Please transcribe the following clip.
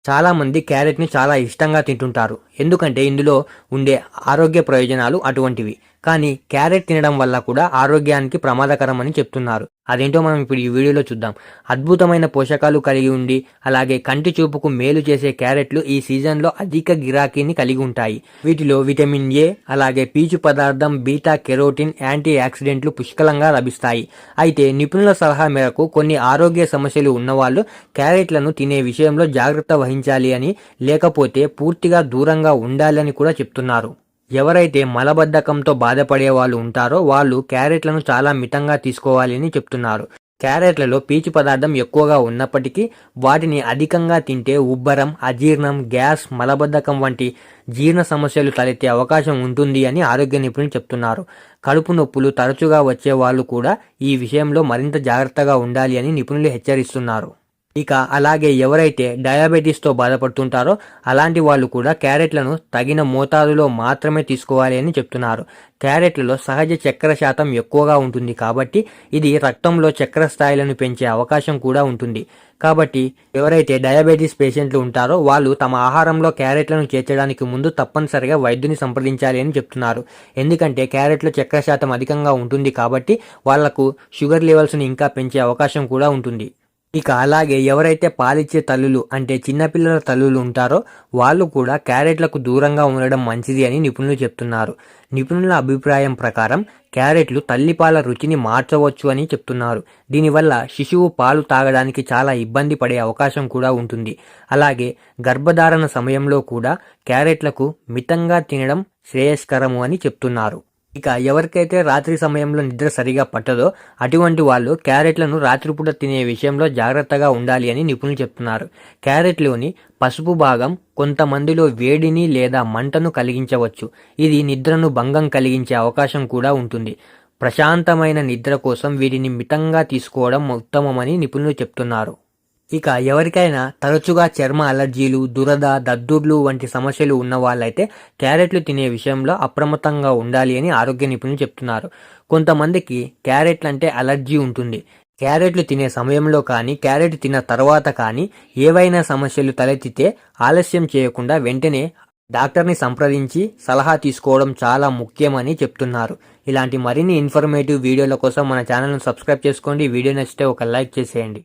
చాలా మంది క్యారెట్‌ని చాలా ఇష్టంగా తింటుంటారు. ఎందుకంటే ఇందులో ఉండే ఆరోగ్య ప్రయోజనాలు అటువంటివి. కానీ క్యారెట్ తినడం వల్ల కూడా ఆరోగ్యానికి ప్రమాదకరమని చెప్తున్నారు. అదేంటో మనం ఇప్పుడు ఈ వీడియోలో చూద్దాం. అద్భుతమైన పోషకాలు కలిగి ఉండి, అలాగే కంటి చూపుకు మేలు చేసే క్యారెట్లు ఈ సీజన్‌లో అధిక గిరాకీని కలిగి ఉంటాయి. వీటిలో విటమిన్ ఏ, అలాగే పీచు పదార్థం, బీటా కెరోటిన్, యాంటీ ఆక్సిడెంట్లు పుష్కలంగా లభిస్తాయి. అయితే నిపుణుల సలహా మేరకు కొన్ని ఆరోగ్య సమస్యలు ఉన్నవాళ్ళు క్యారెట్లను తినే విషయంలో జాగ్రత్త వహించాలి అని, లేకపోతే పూర్తిగా దూరంగా ఉండాలని కూడా చెప్తున్నారు. ఎవరైతే మలబద్ధకంతో బాధపడే వాళ్ళు ఉంటారో వాళ్ళు క్యారెట్లను చాలా మితంగా తీసుకోవాలి అని చెప్తున్నారు. క్యారెట్లలో పీచు పదార్థం ఎక్కువగా ఉన్నప్పటికీ వాటిని అధికంగా తింటే ఉబ్బరం, అజీర్ణం, గ్యాస్, మలబద్ధకం వంటి జీర్ణ సమస్యలు తలెత్తే అవకాశం ఉంటుంది అని ఆరోగ్య నిపుణులు చెప్తున్నారు. కడుపు నొప్పులు తరచుగా వచ్చే వాళ్ళు కూడా ఈ విషయంలో మరింత జాగ్రత్తగా ఉండాలి అని నిపుణులు హెచ్చరిస్తున్నారు. ఇక అలాగే ఎవరైతే డయాబెటీస్తో బాధపడుతుంటారో అలాంటి వాళ్ళు కూడా క్యారెట్లను తగిన మోతాదులో మాత్రమే తీసుకోవాలి అని చెప్తున్నారు. క్యారెట్లలో సహజ చక్కెర శాతం ఎక్కువగా ఉంటుంది కాబట్టి ఇది రక్తంలో చక్కెర స్థాయిలను పెంచే అవకాశం కూడా ఉంటుంది. కాబట్టి ఎవరైతే డయాబెటీస్ పేషెంట్లు ఉంటారో వాళ్ళు తమ ఆహారంలో క్యారెట్లను చేర్చడానికి ముందు తప్పనిసరిగా వైద్యుని సంప్రదించాలి అని చెప్తున్నారు. ఎందుకంటే క్యారెట్లో చక్కెర శాతం అధికంగా ఉంటుంది కాబట్టి వాళ్లకు షుగర్ లెవెల్స్ని ఇంకా పెంచే అవకాశం కూడా ఉంటుంది. ఇక అలాగే ఎవరైతే పాలిచ్చే తల్లులు అంటే చిన్నపిల్లల తల్లులు ఉంటారో వాళ్ళు కూడా క్యారెట్లకు దూరంగా ఉండడం మంచిది అని నిపుణులు చెప్తున్నారు. నిపుణుల అభిప్రాయం ప్రకారం క్యారెట్లు తల్లిపాల రుచిని మార్చవచ్చు అని చెప్తున్నారు. దీనివల్ల శిశువు పాలు తాగడానికి చాలా ఇబ్బంది పడే అవకాశం కూడా ఉంటుంది. అలాగే గర్భధారణ సమయంలో కూడా క్యారెట్లకు మితంగా తినడం శ్రేయస్కరము అని చెప్తున్నారు. ఇక ఎవరికైతే రాత్రి సమయంలో నిద్ర సరిగా పట్టదో అటువంటి వాళ్ళు క్యారెట్లను రాత్రిపూట తినే విషయంలో జాగ్రత్తగా ఉండాలి అని నిపుణులు చెప్తున్నారు. క్యారెట్లోని పసుపు భాగం కొంతమందిలో వేడిని లేదా మంటను కలిగించవచ్చు. ఇది నిద్రను భంగం కలిగించే అవకాశం కూడా ఉంటుంది. ప్రశాంతమైన నిద్ర కోసం వీటిని మితంగా తీసుకోవడం ఉత్తమమని నిపుణులు చెప్తున్నారు. ఇక ఎవరికైనా తరచుగా చర్మ అలర్జీలు, దురద, దద్దుర్లు వంటి సమస్యలు ఉన్న వాళ్ళైతే క్యారెట్లు తినే విషయంలో అప్రమత్తంగా ఉండాలి అని ఆరోగ్య నిపుణులు చెప్తున్నారు. కొంతమందికి క్యారెట్లు అంటే అలర్జీ ఉంటుంది. క్యారెట్లు తినే సమయంలో కానీ క్యారెట్ తిన్న తర్వాత కానీ ఏవైనా సమస్యలు తలెత్తితే ఆలస్యం చేయకుండా వెంటనే డాక్టర్ని సంప్రదించి సలహా తీసుకోవడం చాలా ముఖ్యమని చెప్తున్నారు. ఇలాంటి మరిన్ని ఇన్ఫర్మేటివ్ వీడియోల కోసం మన ఛానల్ను సబ్స్క్రైబ్ చేసుకోండి. వీడియో నచ్చితే ఒక లైక్ చేసేయండి.